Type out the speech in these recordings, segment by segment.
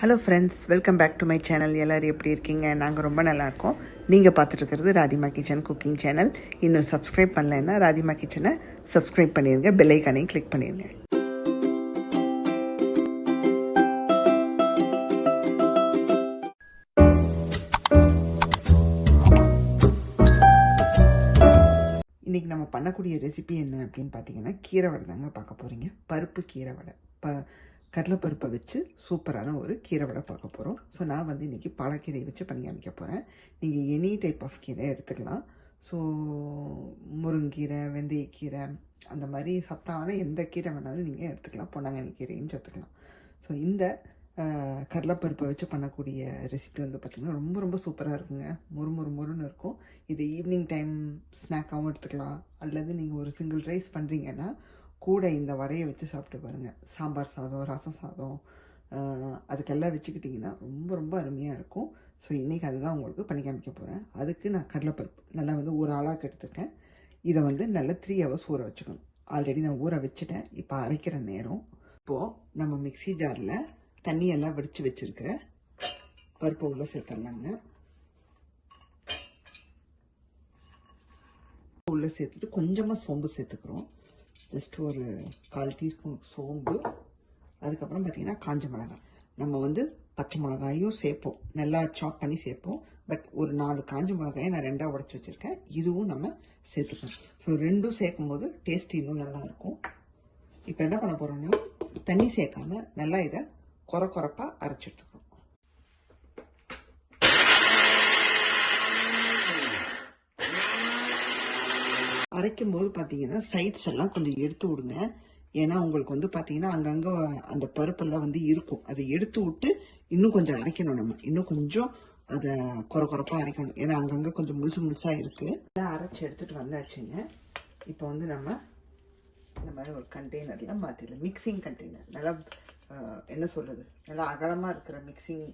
Hello friends, welcome back to my channel. எல்லோரும் எப்படி இருக்கீங்க? நாங்கள் ரொம்ப நல்லாயிருக்கோம். நீங்கள் பார்த்துட்ருக்கிறது ராதிமா கிச்சன் குக்கிங் சேனல். இன்னும் சப்ஸ்கிரைப் பண்ணலைன்னா ராதிமா கிச்சனை சப்ஸ்கிரைப் பண்ணிடுங்க, பெல் ஐக்கானையும் கிளிக் பண்ணிடுங்க. இன்றைக்கி நம்ம பண்ணக்கூடிய ரெசிபி என்ன அப்படின்னு பார்த்தீங்கன்னா, கீரை வடை தாங்க பார்க்க போகிறீங்க. பருப்பு கீரை வடை, கடலைப்பருப்பை வச்சு சூப்பரான ஒரு கீரை வடை பார்க்க போகிறோம். ஸோ நான் வந்து இன்றைக்கி பாலக்கீரையை வச்சு பண்ணி காமிக்க போகிறேன். நீங்கள் எனி டைப் ஆஃப் கீரை எடுத்துக்கலாம். ஸோ முருங்கீரை, வெந்தயக்கீரை, அந்த மாதிரி சத்தான எந்த கீரை வேணாலும் நீங்கள் எடுத்துக்கலாம். பொன்னாங்கண்ணி கீரையும் சேர்த்துக்கலாம். ஸோ இந்த கடலைப்பருப்பை வச்சு பண்ணக்கூடிய ரெசிபி வந்து பார்த்திங்கன்னா ரொம்ப ரொம்ப சூப்பராக இருக்குங்க. மொறுன்னு இருக்கும். இது ஈவினிங் டைம் ஸ்நாக்காகவும் எடுத்துக்கலாம். அல்லது நீங்கள் ஒரு சிங்கிள் ரைஸ் பண்ணுறீங்கன்னா கூட இந்த வடையை வச்சு சாப்பிட்டு பாருங்கள். சாம்பார் சாதம், ரசம் சாதம், அதுக்கெல்லாம் வச்சுக்கிட்டிங்கன்னா ரொம்ப ரொம்ப அருமையாக இருக்கும். ஸோ இன்றைக்கி அதுதான் உங்களுக்கு பண்ணி காமிக்க போகிறேன். அதுக்கு நான் கடலைப்பருப்பு நல்லா வந்து ஒரு ஆளாக்கு எடுத்துருக்கேன். இதை வந்து நல்லா 3 hours ஊற வச்சுக்கணும். ஆல்ரெடி நான் ஊற வச்சுட்டேன். இப்போ அரைக்கிற நேரம். இப்போது நம்ம மிக்ஸி ஜாரில் தண்ணியெல்லாம் வடித்து வச்சுருக்கிற பருப்பு உள்ளே சேர்த்துடலாங்க. உள்ளே சேர்த்துட்டு கொஞ்சமாக சோம்பு சேர்த்துக்கிறோம். ஜஸ்ட் ஒரு 1/4 டீஸ்பூன் சோம்பு. அதுக்கப்புறம் பார்த்திங்கன்னா காஞ்ச மிளகாய். நம்ம வந்து பச்சை மிளகாயும் சேர்ப்போம், நல்லா சாப் பண்ணி சேர்ப்போம். பட் ஒரு 4 காஞ்ச மிளகாயை நான் 2ஆக உடச்சி வச்சுருக்கேன். இதுவும் நம்ம சேர்த்துக்கணும். ஸோ 2ம் சேர்க்கும் போது டேஸ்ட் இன்னும் நல்லாயிருக்கும். இப்போ என்ன பண்ண போகிறோன்னா, தண்ணி சேர்க்காம நல்லா இதை கொரப்பாக அரைச்சி எடுத்துக்கிறோம். அரைக்கும் போது பார்த்தீங்கன்னா சைட்ஸ் எல்லாம் கொஞ்சம் எடுத்து விடுங்க. ஏன்னா உங்களுக்கு வந்து பார்த்தீங்கன்னா அங்கங்கே அந்த பருப்பெல்லாம் வந்து இருக்கும். அதை எடுத்து விட்டு இன்னும் கொஞ்சம் அரைக்கணும். நம்ம இன்னும் கொஞ்சம் அதை கொரப்பாக அரைக்கணும். ஏன்னா அங்கங்கே கொஞ்சம் முழுசாக இருக்குது. எல்லாம் அரைச்சி எடுத்துகிட்டு வந்தாச்சுங்க. இப்போ வந்து நம்ம இந்த மாதிரி ஒரு கண்டெய்னரில் மாற்றிடலாம். மிக்சிங் கண்டெய்னர், நல்லா என்ன சொல்கிறது, நல்லா அகலமாக இருக்கிற மிக்சிங்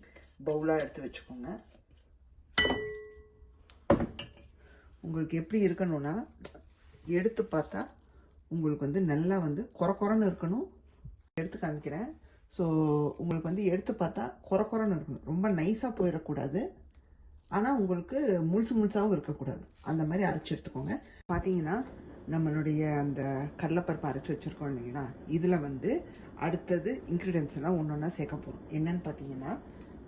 பவுலாக எடுத்து வச்சுக்கோங்க. உங்களுக்கு எப்படி இருக்கணும்னா, எடுத்து பார்த்தா உங்களுக்கு வந்து நல்லா வந்து கொரன்னு இருக்கணும். எடுத்து காமிக்கிறேன். ஸோ உங்களுக்கு வந்து எடுத்து பார்த்தா கொரன்னு இருக்கணும். ரொம்ப நைஸாக போயிடக்கூடாது, ஆனால் உங்களுக்கு முழுசாகவும் இருக்கக்கூடாது. அந்த மாதிரி அரைச்சி எடுத்துக்கோங்க. பார்த்தீங்கன்னா நம்மளுடைய அந்த கடலைப்பருப்பை அரைச்சி வச்சுருக்கோம் இல்லைங்களா, இதில் வந்து அடுத்தது இன்க்ரீடியன்ஸ் எல்லாம் ஒன்று ஒன்றா சேர்க்க போகிறோம். என்னன்னு பார்த்தீங்கன்னா,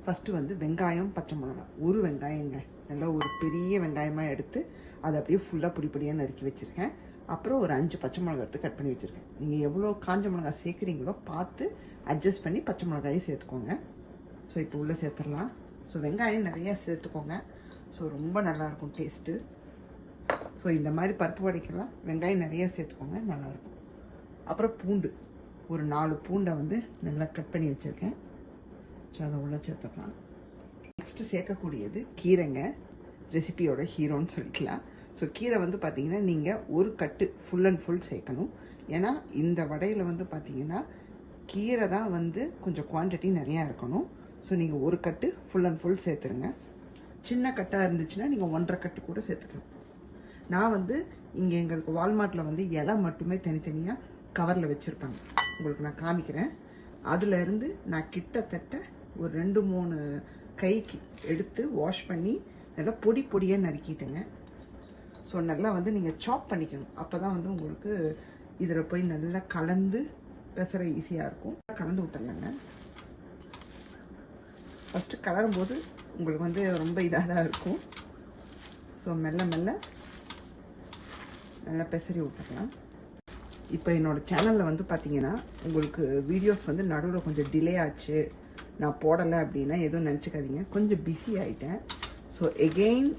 ஃபஸ்ட்டு வந்து வெங்காயம், பச்சை மிளகாய். ஒரு வெங்காயங்க, நல்லா ஒரு பெரிய வெங்காயமாக எடுத்து அதை அப்படியே ஃபுல்லாக பொடியாக நறுக்கி வச்சுருக்கேன். அப்புறம் ஒரு 5 பச்சை மிளகாய் எடுத்து கட் பண்ணி வச்சுருக்கேன். நீங்கள் எவ்வளோ காஞ்ச மிளகாய் சேர்க்குறீங்களோ பார்த்து அட்ஜஸ்ட் பண்ணி பச்சை மிளகாயை சேர்த்துக்கோங்க. ஸோ இப்போ உள்ளே சேர்த்துடலாம். ஸோ வெங்காயம் நிறையா சேர்த்துக்கோங்க. ஸோ ரொம்ப நல்லாயிருக்கும் டேஸ்ட்டு. ஸோ இந்த மாதிரி பருப்பு வடைக்கெல்லாம் வெங்காயம் நிறையா சேர்த்துக்கோங்க, நல்லாயிருக்கும். அப்புறம் பூண்டு, ஒரு 4 பூண்டை வந்து நல்லா கட் பண்ணி வச்சுருக்கேன். ஸோ அதை உள்ளே சேர்த்துக்கலாம். நெக்ஸ்ட்டு சேர்க்கக்கூடியது கீரைங்க, ரெசிபியோட ஹீரோன்னு சொல்லிக்கலாம். ஸோ கீரை வந்து பார்த்தீங்கன்னா நீங்கள் ஒரு கட்டு ஃபுல் அண்ட் ஃபுல் சேர்க்கணும். ஏன்னா இந்த வடையில் வந்து பார்த்தீங்கன்னா கீரை தான் வந்து கொஞ்சம் குவான்டிட்டி நிறையா இருக்கணும். ஸோ நீங்கள் ஒரு கட்டு ஃபுல் அண்ட் ஃபுல் சேர்த்துருங்க. சின்ன கட்டாக இருந்துச்சுன்னா நீங்கள் 1.5 கட்டு கூட சேர்த்துக்கலாம். நான் வந்து இங்கே எங்களுக்கு வால்மார்ட்டில் வந்து இலை மட்டுமே தனித்தனியாக கவரில் வச்சுருப்பாங்க. உங்களுக்கு நான் காமிக்கிறேன். அதிலேருந்து நான் கிட்டத்தட்ட ஒரு 2-3 கைக்கு எடுத்து வாஷ் பண்ணி நல்லா பொடியாக நறுக்கிட்டேங்க. ஸோ நல்லா வந்து நீங்கள் சாப் பண்ணிக்கணும். அப்போ தான் வந்து உங்களுக்கு இதில் போய் நல்லா கலந்து பெசற ஈஸியாக இருக்கும். கலந்து விட்டுறலாங்க. ஃபஸ்ட்டு கலரும் போது உங்களுக்கு வந்து ரொம்ப இதாக தான் இருக்கும். ஸோ மெல்ல நல்லா பெசரி விட்டுக்கலாம். இப்போ என்னோடய சேனலில் வந்து பார்த்தீங்கன்னா உங்களுக்கு வீடியோஸ் வந்து நடுவில் கொஞ்சம் டிலே ஆச்சு, நான் போடலை அப்படின்னா எதுவும் நினச்சிக்காதீங்க. கொஞ்சம் பிஸி ஆகிட்டேன். ஸோ எகெயின்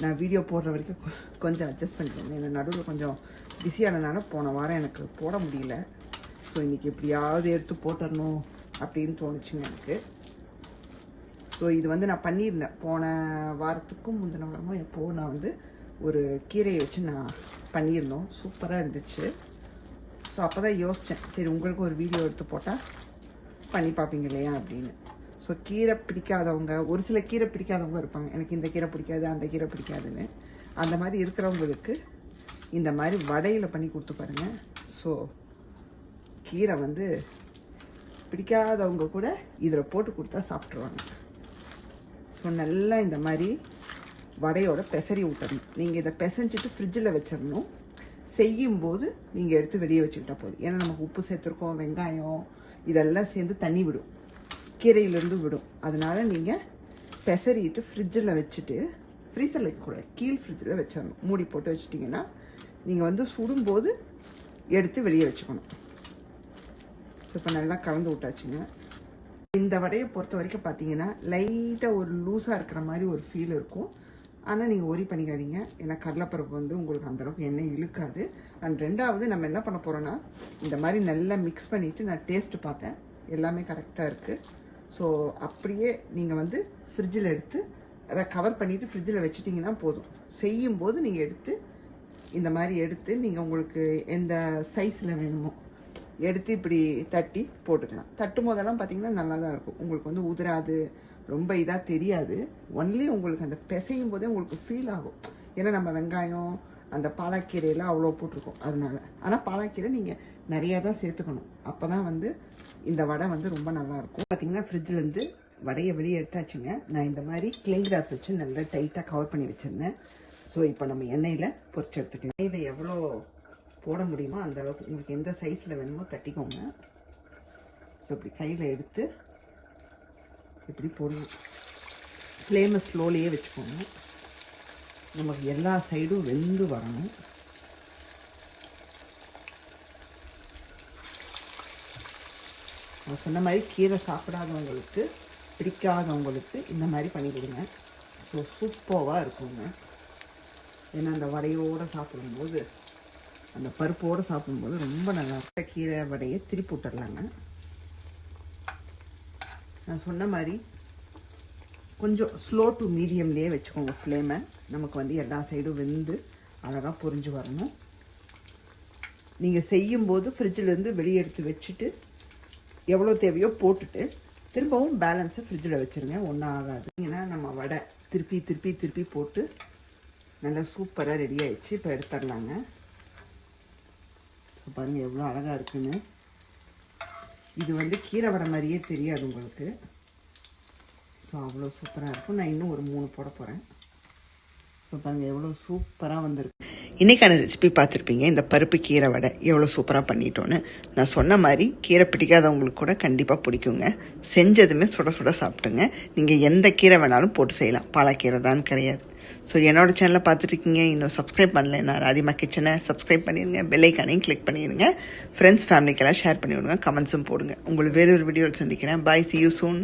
நான் வீடியோ போடுற வரைக்கும் கொஞ்சம் அட்ஜஸ்ட் பண்ணிக்கோங்க. ஏன்னா நடுவில் கொஞ்சம் பிஸியானதுனால போன வாரம் எனக்கு போட முடியல. ஸோ இன்றைக்கி எப்படியாவது எடுத்து போட்டுடணும் அப்படின்னு தோணுச்சுங்க எனக்கு. ஸோ இது வந்து நான் பண்ணியிருந்தேன் போன வாரத்துக்கும் முந்தின வாரமும் எப்போது நான் வந்து ஒரு கீரையை வச்சு நான் பண்ணியிருந்தோம். சூப்பராக இருந்துச்சு. ஸோ அப்போ தான் யோசித்தேன், சரி உங்களுக்கு ஒரு வீடியோ எடுத்து போட்டால் பண்ணி பார்ப்பீங்க இல்லையா அப்படின்னு. ஸோ கீரை பிடிக்காதவங்க, ஒரு சில கீரை பிடிக்காதவங்க இருப்பாங்க, எனக்கு இந்த கீரை பிடிக்காது அந்த கீரை பிடிக்காதுன்னு. அந்த மாதிரி இருக்கிறவங்களுக்கு இந்த மாதிரி வடையில் பண்ணி கொடுத்து பாருங்கள். ஸோ கீரை வந்து பிடிக்காதவங்க கூட இதில் போட்டு கொடுத்தா சாப்பிட்ருவாங்க. ஸோ நல்லா இந்த மாதிரி வடையோட பெசரி விட்டணும். நீங்கள் இதை பிசைஞ்சிட்டு ஃப்ரிட்ஜில் வச்சிடணும். செய்யும்போது நீங்கள் எடுத்து வெளியே வச்சுக்கிட்டா போதும். ஏன்னா நமக்கு உப்பு சேர்த்துருக்கோம், வெங்காயம் இதெல்லாம் சேர்ந்து தண்ணி விடும், கீரையிலேருந்து விடும். அதனால் நீங்கள் பெசரிட்டு ஃப்ரிட்ஜில் வச்சுட்டு, ஃப்ரீசரில் வைக்கக்கூடாது, கீழ் ஃப்ரிட்ஜில் வச்சிடணும். மூடி போட்டு வச்சிட்டிங்கன்னா நீங்கள் வந்து சுடும்போது எடுத்து வெளியே வச்சுக்கணும். ஸோ இப்போ நல்லா கலந்து விட்டாச்சுங்க. இந்த வடையை பொறுத்த வரைக்கும் பார்த்தீங்கன்னா லைட்டாக ஒரு லூஸாக இருக்கிற மாதிரி ஒரு ஃபீல் இருக்கும். ஆனால் நீங்கள் ஒரி பண்ணிக்காதீங்க, ஏன்னா கடலைப்பருப்பு வந்து உங்களுக்கு அந்தளவுக்கு எண்ணெய் இழுக்காது. அண்ட் ரெண்டாவது நம்ம என்ன பண்ண போகிறோன்னா, இந்த மாதிரி நல்லா மிக்ஸ் பண்ணிவிட்டு நான் டேஸ்ட்டு பார்த்தேன், எல்லாமே கரெக்டாக இருக்குது. ஸோ அப்படியே நீங்கள் வந்து ஃப்ரிட்ஜில் எடுத்து அதை கவர் பண்ணிவிட்டு ஃப்ரிட்ஜில் வச்சுட்டிங்கன்னா போதும். செய்யும்போது நீங்கள் எடுத்து இந்த மாதிரி எடுத்து நீங்கள் உங்களுக்கு எந்த சைஸில் வேணுமோ எடுத்து இப்படி தட்டி போட்டுக்கலாம். தட்டும் போதெல்லாம் பார்த்தீங்கன்னா நல்லா தான் இருக்கும். உங்களுக்கு வந்து உதிராது, ரொம்ப இதாக தெரியாது. ஒன்லி உங்களுக்கு அந்த பிசையும் போதே உங்களுக்கு ஃபீல் ஆகும். ஏன்னா நம்ம வெங்காயம் அந்த பாலாக்கீரையெல்லாம் அவ்வளோ போட்டிருக்கோம் அதனால. ஆனால் பாலாக்கீரை நீங்கள் நிறையா தான் சேர்த்துக்கணும். அப்போ தான் வந்து இந்த வடை வந்து ரொம்ப நல்லாயிருக்கும். பார்த்தீங்கன்னா ஃப்ரிட்ஜிலேருந்து வடையை வெளியே எடுத்தாச்சுங்க. நான் இந்த மாதிரி கிளிங் கிராப் வச்சு நல்லா டைட்டாக கவர் பண்ணி வச்சுருந்தேன். ஸோ இப்போ நம்ம எண்ணெயில் பொரிச்சு எடுத்துக்கலாம். எண்ணெயில் எவ்வளோ போட முடியுமோ அந்த அளவுக்கு உங்களுக்கு எந்த சைஸில் வேணுமோ தட்டிக்கோங்க. ஸோ இப்படி கையில் எடுத்து இப்படி போடணும். ஃப்ளேமை ஸ்லோலியே வச்சுக்கோங்க. நமக்கு எல்லா சைடும் வெந்து வரணும். நான் சொன்ன மாதிரி கீரை சாப்பிடாதவங்களுக்கு, பிடிக்காதவங்களுக்கு இந்த மாதிரி பண்ணி கொடுங்க. ஸோ சூப்பராக இருக்குங்க. ஏன்னா அந்த வடையோடு சாப்பிடும்போது, அந்த பருப்போடு சாப்பிடும்போது ரொம்ப நல்லா இருக்கும். கீரை வடையை திருப்பி விட்டுடலாங்க. நான் சொன்ன மாதிரி கொஞ்சம் ஸ்லோ டு மீடியம்லேயே வச்சுக்கோங்க ஃப்ளேமை. நமக்கு வந்து எல்லா சைடும் வெந்து அழகாக பொரிஞ்சு வரணும். நீங்கள் செய்யும்போது ஃப்ரிட்ஜிலேருந்து வெளியே எடுத்து வச்சுட்டு எவ்வளோ தேவையோ போட்டுட்டு திரும்பவும் பேலன்ஸை ஃப்ரிட்ஜில் வச்சுருங்க, ஒன்றும் ஆகாது. ஏன்னா நம்ம வடை திருப்பி திருப்பி திருப்பி போட்டு நல்லா சூப்பராக ரெடி ஆகிடுச்சு. இப்போ எடுத்துடலாங்க. ஸோ பாருங்கள் எவ்வளோ அழகாக இருக்குன்னு. இது வந்து கீரை வடை மாதிரியே தெரியாது உங்களுக்கு. ஸோ அவ்வளோ சூப்பராக இருக்கும். நான் இன்னும் ஒரு 3 போட போகிறேன். ஸோ பாருங்கள் எவ்வளோ சூப்பராக வந்திருக்கு. இன்றைக்கான ரெசிபி பார்த்துருப்பீங்க. இந்த பருப்பு கீரை வடை எவ்வளோ சூப்பராக பண்ணிட்டோன்னு. நான் சொன்ன மாதிரி கீரை பிடிக்காதவங்களுக்கு கூட கண்டிப்பாக பிடிக்குங்க. செஞ்சதுமே சுட சுட சாப்பிட்டுங்க. நீங்கள் எந்த கீரை வேணாலும் போட்டு செய்யலாம், பாலாக்கீரை தான் கிடையாது. ஸோ என்னோடய சேனலை பார்த்துருக்கீங்க, இன்னும் சப்ஸ்கிரைப் பண்ணலைன்னா ராதிமா கிச்சனை சப்ஸ்கிரைப் பண்ணிடுங்க, பெல் ஐக்கானையும் கிளிக் பண்ணிடுங்க. ஃப்ரெண்ட்ஸ் ஃபேமிலிக்கெல்லாம் ஷேர் பண்ணி விடுங்க, கமெண்ட்ஸும் போடுங்க. உங்களுக்கு வேறு ஒரு வீடியோவில் சந்திக்கிறேன். பாய், see you soon.